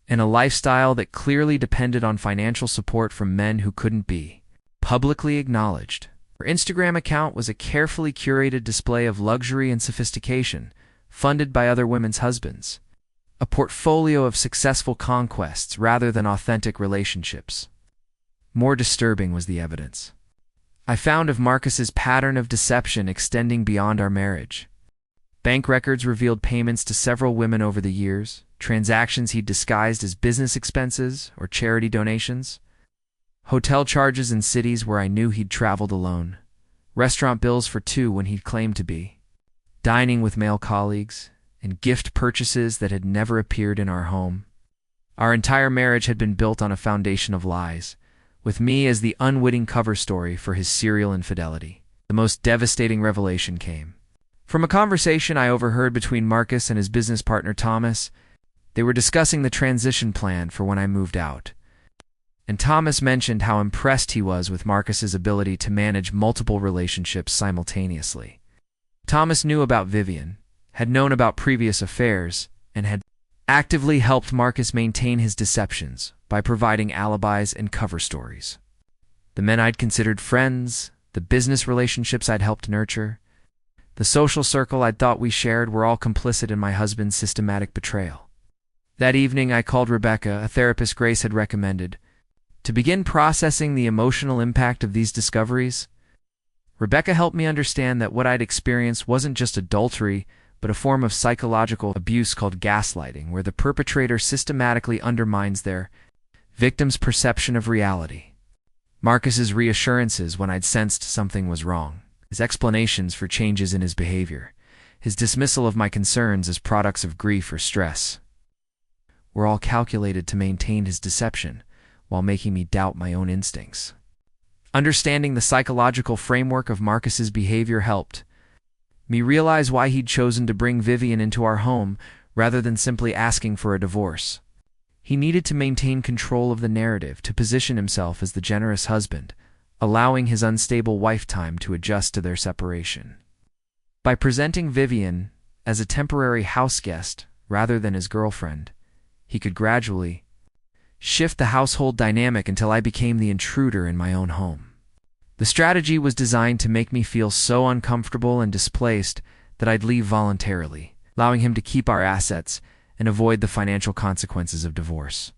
and a lifestyle that clearly depended on financial support from men who couldn't be publicly acknowledged. Her Instagram account was a carefully curated display of luxury and sophistication, funded by other women's husbands, a portfolio of successful conquests rather than authentic relationships. More disturbing was the evidence I found of Marcus's pattern of deception extending beyond our marriage. Bank records revealed payments to several women over the years, transactions he'd disguised as business expenses or charity donations, hotel charges in cities where I knew he'd traveled alone, restaurant bills for two when he'd claimed to be, dining with male colleagues, and gift purchases that had never appeared in our home. Our entire marriage had been built on a foundation of lies, with me as the unwitting cover story for his serial infidelity. The most devastating revelation came from a conversation I overheard between Marcus and his business partner Thomas. They were discussing the transition plan for when I moved out, and Thomas mentioned how impressed he was with Marcus's ability to manage multiple relationships simultaneously. Thomas knew about Vivian, had known about previous affairs, and had actively helped Marcus maintain his deceptions by providing alibis and cover stories. The men I'd considered friends, the business relationships I'd helped nurture, the social circle I'd thought we shared were all complicit in my husband's systematic betrayal. That evening I called Rebecca, a therapist Grace had recommended, to begin processing the emotional impact of these discoveries. Rebecca helped me understand that what I'd experienced wasn't just adultery, but a form of psychological abuse called gaslighting, where the perpetrator systematically undermines their victim's perception of reality. Marcus's reassurances when I'd sensed something was wrong, his explanations for changes in his behavior, his dismissal of my concerns as products of grief or stress, were all calculated to maintain his deception while making me doubt my own instincts. Understanding the psychological framework of Marcus's behavior helped me realize why he'd chosen to bring Vivian into our home rather than simply asking for a divorce. He needed to maintain control of the narrative to position himself as the generous husband, allowing his unstable wife time to adjust to their separation. By presenting Vivian as a temporary house guest rather than his girlfriend, he could gradually shift the household dynamic until I became the intruder in my own home. The strategy was designed to make me feel so uncomfortable and displaced that I'd leave voluntarily, allowing him to keep our assets and avoid the financial consequences of divorce.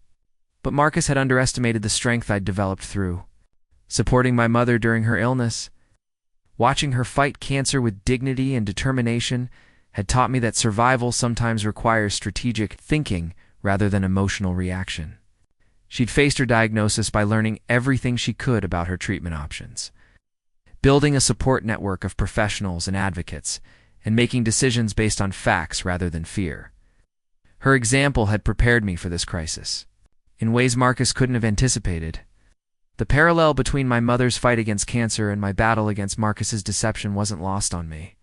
But Marcus had underestimated the strength I'd developed through supporting my mother during her illness. Watching her fight cancer with dignity and determination had taught me that survival sometimes requires strategic thinking rather than emotional reaction. She'd faced her diagnosis by learning everything she could about her treatment options, building a support network of professionals and advocates, and making decisions based on facts rather than fear. Her example had prepared me for this crisis in ways Marcus couldn't have anticipated. The parallel between my mother's fight against cancer and my battle against Marcus's deception wasn't lost on me.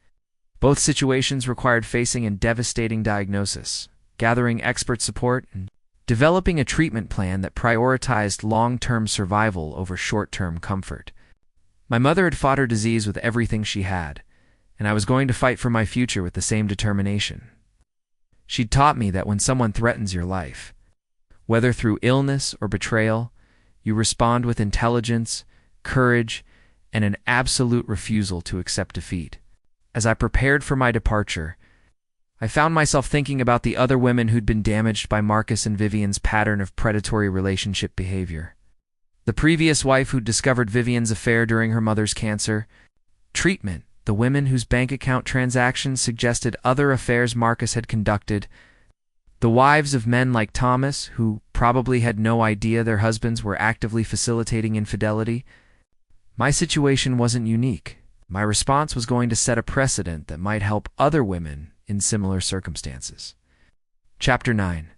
Both situations required facing a devastating diagnosis, gathering expert support, and developing a treatment plan that prioritized long-term survival over short-term comfort. My mother had fought her disease with everything she had, and I was going to fight for my future with the same determination. She'd taught me that when someone threatens your life, whether through illness or betrayal, you respond with intelligence, courage, and an absolute refusal to accept defeat. As I prepared for my departure, I found myself thinking about the other women who'd been damaged by Marcus and Vivian's pattern of predatory relationship behavior. The previous wife who'd discovered Vivian's affair during her mother's cancer, treatment, the women whose bank account transactions suggested other affairs Marcus had conducted, the wives of men like Thomas, who probably had no idea their husbands were actively facilitating infidelity. My situation wasn't unique. My response was going to set a precedent that might help other women in similar circumstances. Chapter 9.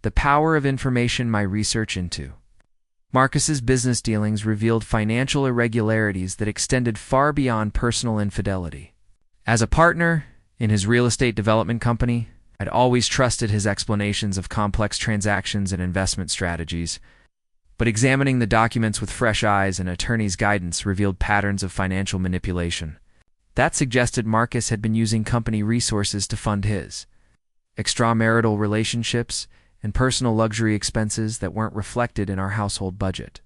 The Power of Information. My research into Marcus's business dealings revealed financial irregularities that extended far beyond personal infidelity. As a partner in his real estate development company, I'd always trusted his explanations of complex transactions and investment strategies, but examining the documents with fresh eyes and attorneys' guidance revealed patterns of financial manipulation. That suggested Marcus had been using company resources to fund his extramarital relationships and personal luxury expenses that weren't reflected in our household budget.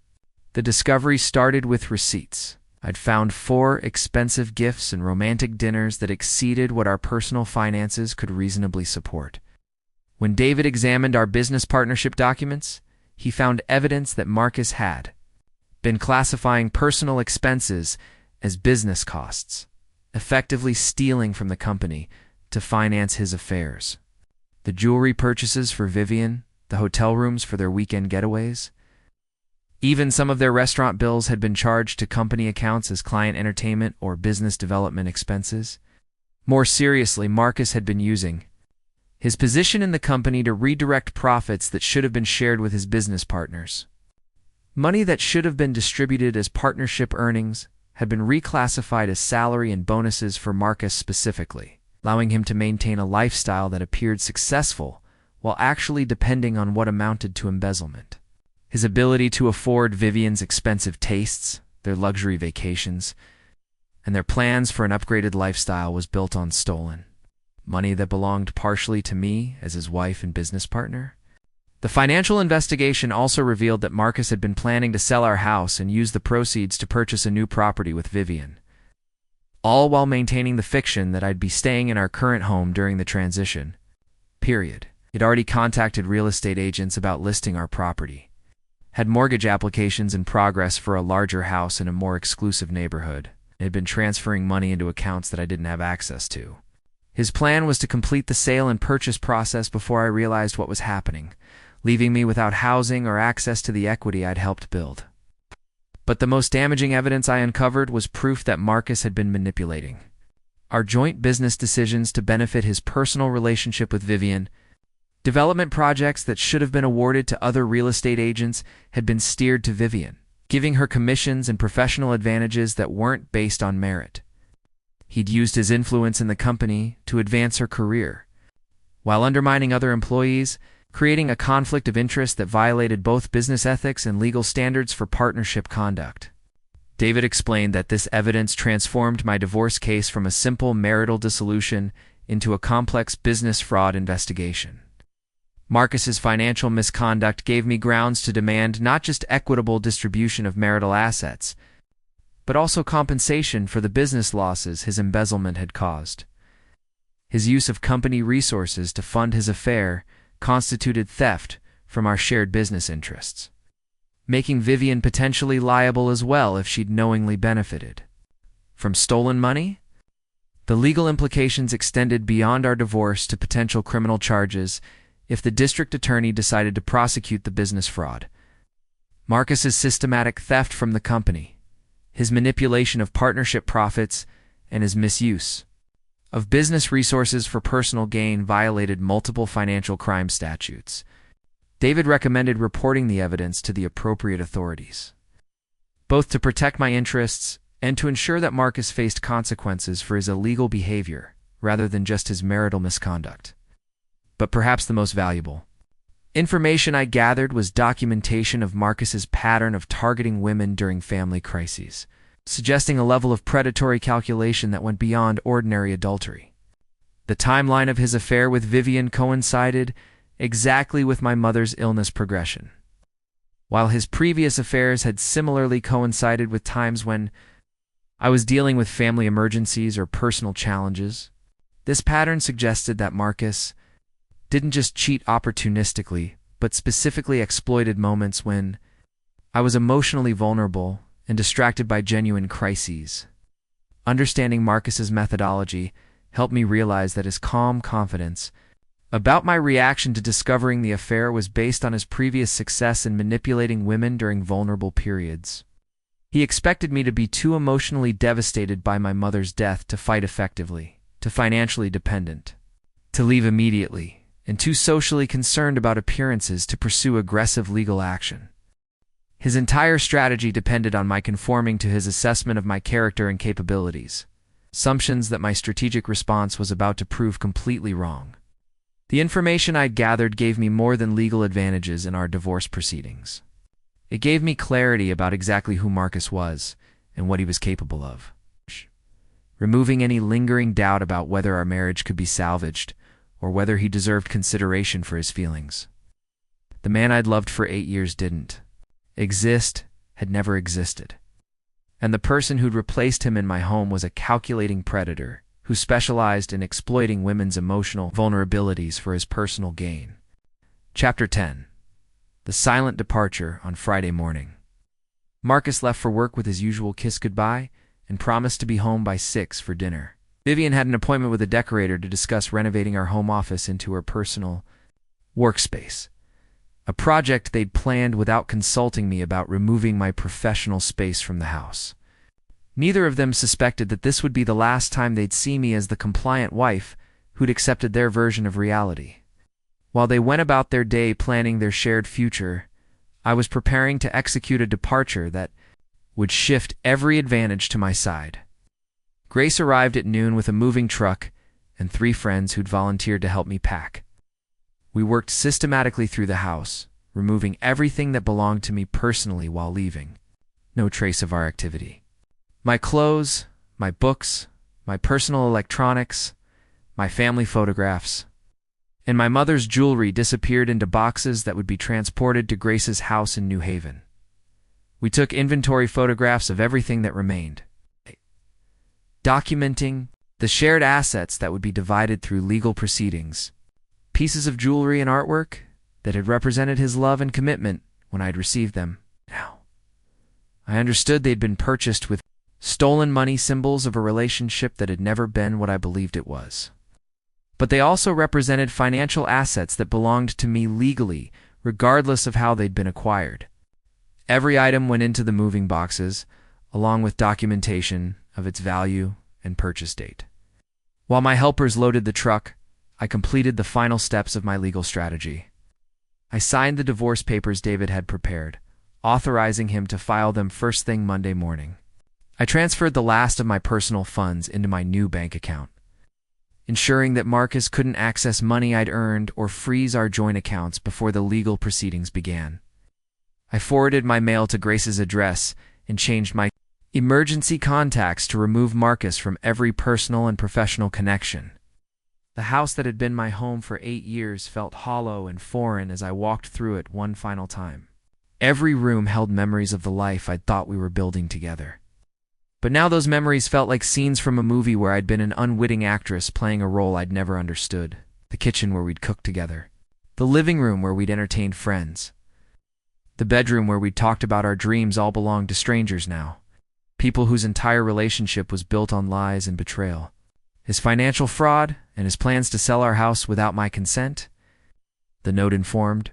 The discovery started with receipts. I'd found 4 expensive gifts and romantic dinners that exceeded what our personal finances could reasonably support. When David examined our business partnership documents, he found evidence that Marcus had been classifying personal expenses as business costs, effectively stealing from the company to finance his affairs. The jewelry purchases for Vivian, the hotel rooms for their weekend getaways, even some of their restaurant bills had been charged to company accounts as client entertainment or business development expenses. More seriously, Marcus had been using his position in the company to redirect profits that should have been shared with his business partners. Money that should have been distributed as partnership earnings had been reclassified as salary and bonuses for Marcus specifically, allowing him to maintain a lifestyle that appeared successful while actually depending on what amounted to embezzlement. His ability to afford Vivian's expensive tastes, their luxury vacations, and their plans for an upgraded lifestyle was built on stolen money that belonged partially to me as his wife and business partner. The financial investigation also revealed that Marcus had been planning to sell our house and use the proceeds to purchase a new property with Vivian, all while maintaining the fiction that I'd be staying in our current home during the transition period. He'd already contacted real estate agents about listing our property, had mortgage applications in progress for a larger house in a more exclusive neighborhood, and had been transferring money into accounts that I didn't have access to. His plan was to complete the sale and purchase process before I realized what was happening, leaving me without housing or access to the equity I'd helped build. But the most damaging evidence I uncovered was proof that Marcus had been manipulating our joint business decisions to benefit his personal relationship with Vivian. Development projects that should have been awarded to other real estate agents had been steered to Vivian, giving her commissions and professional advantages that weren't based on merit. He'd used his influence in the company to advance her career, while undermining other employees, creating a conflict of interest that violated both business ethics and legal standards for partnership conduct. David explained that this evidence transformed my divorce case from a simple marital dissolution into a complex business fraud investigation. Marcus's financial misconduct gave me grounds to demand not just equitable distribution of marital assets, but also compensation for the business losses his embezzlement had caused. His use of company resources to fund his affair constituted theft from our shared business interests, making Vivian potentially liable as well if she'd knowingly benefited from stolen money. The legal implications extended beyond our divorce to potential criminal charges if the district attorney decided to prosecute the business fraud. Marcus's systematic theft from the company, his manipulation of partnership profits, and his misuse of business resources for personal gain violated multiple financial crime statutes. David recommended reporting the evidence to the appropriate authorities, both to protect my interests and to ensure that Marcus faced consequences for his illegal behavior rather than just his marital misconduct. But perhaps the most valuable information I gathered was documentation of Marcus's pattern of targeting women during family crises, suggesting a level of predatory calculation that went beyond ordinary adultery. The timeline of his affair with Vivian coincided exactly with my mother's illness progression, while his previous affairs had similarly coincided with times when I was dealing with family emergencies or personal challenges. This pattern suggested that Marcus didn't just cheat opportunistically, but specifically exploited moments when I was emotionally vulnerable and distracted by genuine crises. Understanding Marcus's methodology helped me realize that his calm confidence about my reaction to discovering the affair was based on his previous success in manipulating women during vulnerable periods. He expected me to be too emotionally devastated by my mother's death to fight effectively, too financially dependent to leave immediately, and too socially concerned about appearances to pursue aggressive legal action. His entire strategy depended on my conforming to his assessment of my character and capabilities, assumptions that my strategic response was about to prove completely wrong. The information I'd gathered gave me more than legal advantages in our divorce proceedings. It gave me clarity about exactly who Marcus was and what he was capable of, removing any lingering doubt about whether our marriage could be salvaged or whether he deserved consideration for his feelings. The man I'd loved for 8 years didn't exist, had never existed. And the person who'd replaced him in my home was a calculating predator who specialized in exploiting women's emotional vulnerabilities for his personal gain. Chapter 10. The Silent Departure on Friday morning. Marcus left for work with his usual kiss goodbye and promised to be home by 6 for dinner. Vivian had an appointment with a decorator to discuss renovating our home office into her personal workspace, a project they'd planned without consulting me about removing my professional space from the house. Neither of them suspected that this would be the last time they'd see me as the compliant wife who'd accepted their version of reality. While they went about their day planning their shared future, I was preparing to execute a departure that would shift every advantage to my side. Grace arrived at noon with a moving truck and 3 friends who'd volunteered to help me pack. We worked systematically through the house, removing everything that belonged to me personally while leaving. No trace of our activity. My clothes, my books, my personal electronics, my family photographs, and my mother's jewelry disappeared into boxes that would be transported to Grace's house in New Haven. We took inventory photographs of everything that remained, documenting the shared assets that would be divided through legal proceedings, pieces of jewelry and artwork that had represented his love and commitment when I'd received them. Now, I understood they'd been purchased with stolen money, symbols of a relationship that had never been what I believed it was. But they also represented financial assets that belonged to me legally, regardless of how they'd been acquired. Every item went into the moving boxes, along with documentation of its value and purchase date. While my helpers loaded the truck, I completed the final steps of my legal strategy. I signed the divorce papers David had prepared, authorizing him to file them first thing Monday morning. I transferred the last of my personal funds into my new bank account. ensuring that Marcus couldn't access money I'd earned or freeze our joint accounts before the legal proceedings began. I forwarded my mail to Grace's address and changed my emergency contacts to remove Marcus from every personal and professional connection. The house that had been my home for 8 years felt hollow and foreign as I walked through it one final time. Every room held memories of the life I'd thought we were building together. But now those memories felt like scenes from a movie where I'd been an unwitting actress playing a role I'd never understood. The kitchen where we'd cooked together. The living room where we'd entertained friends. The bedroom where we'd talked about our dreams all belonged to strangers now. People whose entire relationship was built on lies and betrayal. His financial fraud and his plans to sell our house without my consent. The note informed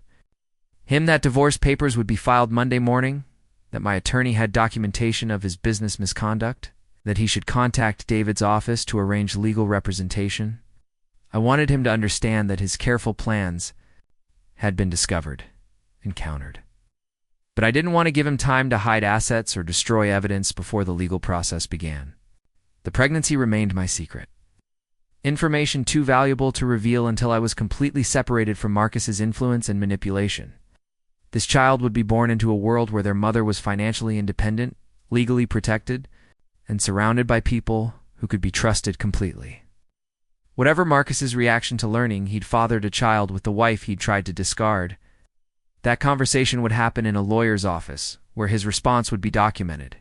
him that divorce papers would be filed Monday morning, that my attorney had documentation of his business misconduct, that he should contact David's office to arrange legal representation. I wanted him to understand that his careful plans had been discovered and countered. But I didn't want to give him time to hide assets or destroy evidence before the legal process began. The pregnancy remained my secret. Information too valuable to reveal until I was completely separated from Marcus's influence and manipulation. This child would be born into a world where their mother was financially independent, legally protected, and surrounded by people who could be trusted completely. Whatever Marcus's reaction to learning he'd fathered a child with the wife he'd tried to discard, that conversation would happen in a lawyer's office, where his response would be documented,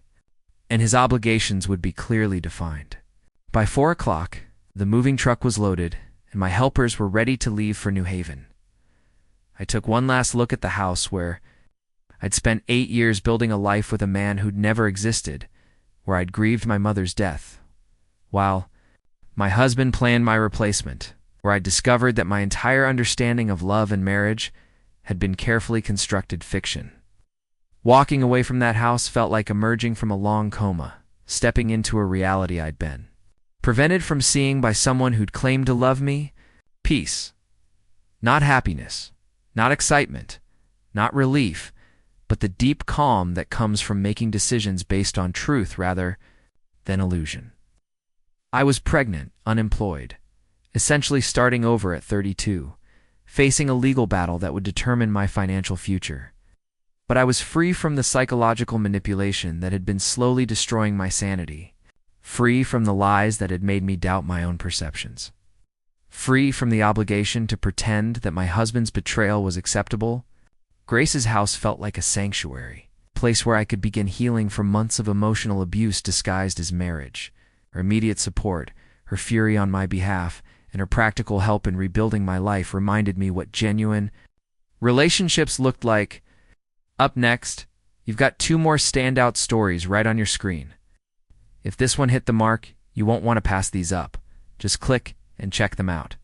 and his obligations would be clearly defined. By 4 o'clock, the moving truck was loaded, and my helpers were ready to leave for New Haven. I took one last look at the house where I'd spent 8 years building a life with a man who'd never existed, where I'd grieved my mother's death, while my husband planned my replacement, where I'd discovered that my entire understanding of love and marriage had been carefully constructed fiction. Walking away from that house felt like emerging from a long coma, stepping into a reality I'd been prevented from seeing by someone who'd claimed to love me. Peace, not happiness. Not excitement, not relief, but the deep calm that comes from making decisions based on truth rather than illusion. I was pregnant, unemployed, essentially starting over at 32, facing a legal battle that would determine my financial future. But I was free from the psychological manipulation that had been slowly destroying my sanity, free from the lies that had made me doubt my own perceptions. Free from the obligation to pretend that my husband's betrayal was acceptable. Grace's house felt like a sanctuary, a place where I could begin healing from months of emotional abuse disguised as marriage. Her immediate support, her fury on my behalf, and her practical help in rebuilding my life reminded me what genuine relationships looked like. Up next, you've got 2 more standout stories right on your screen. If this one hit the mark, you won't want to pass these up. Just click and check them out.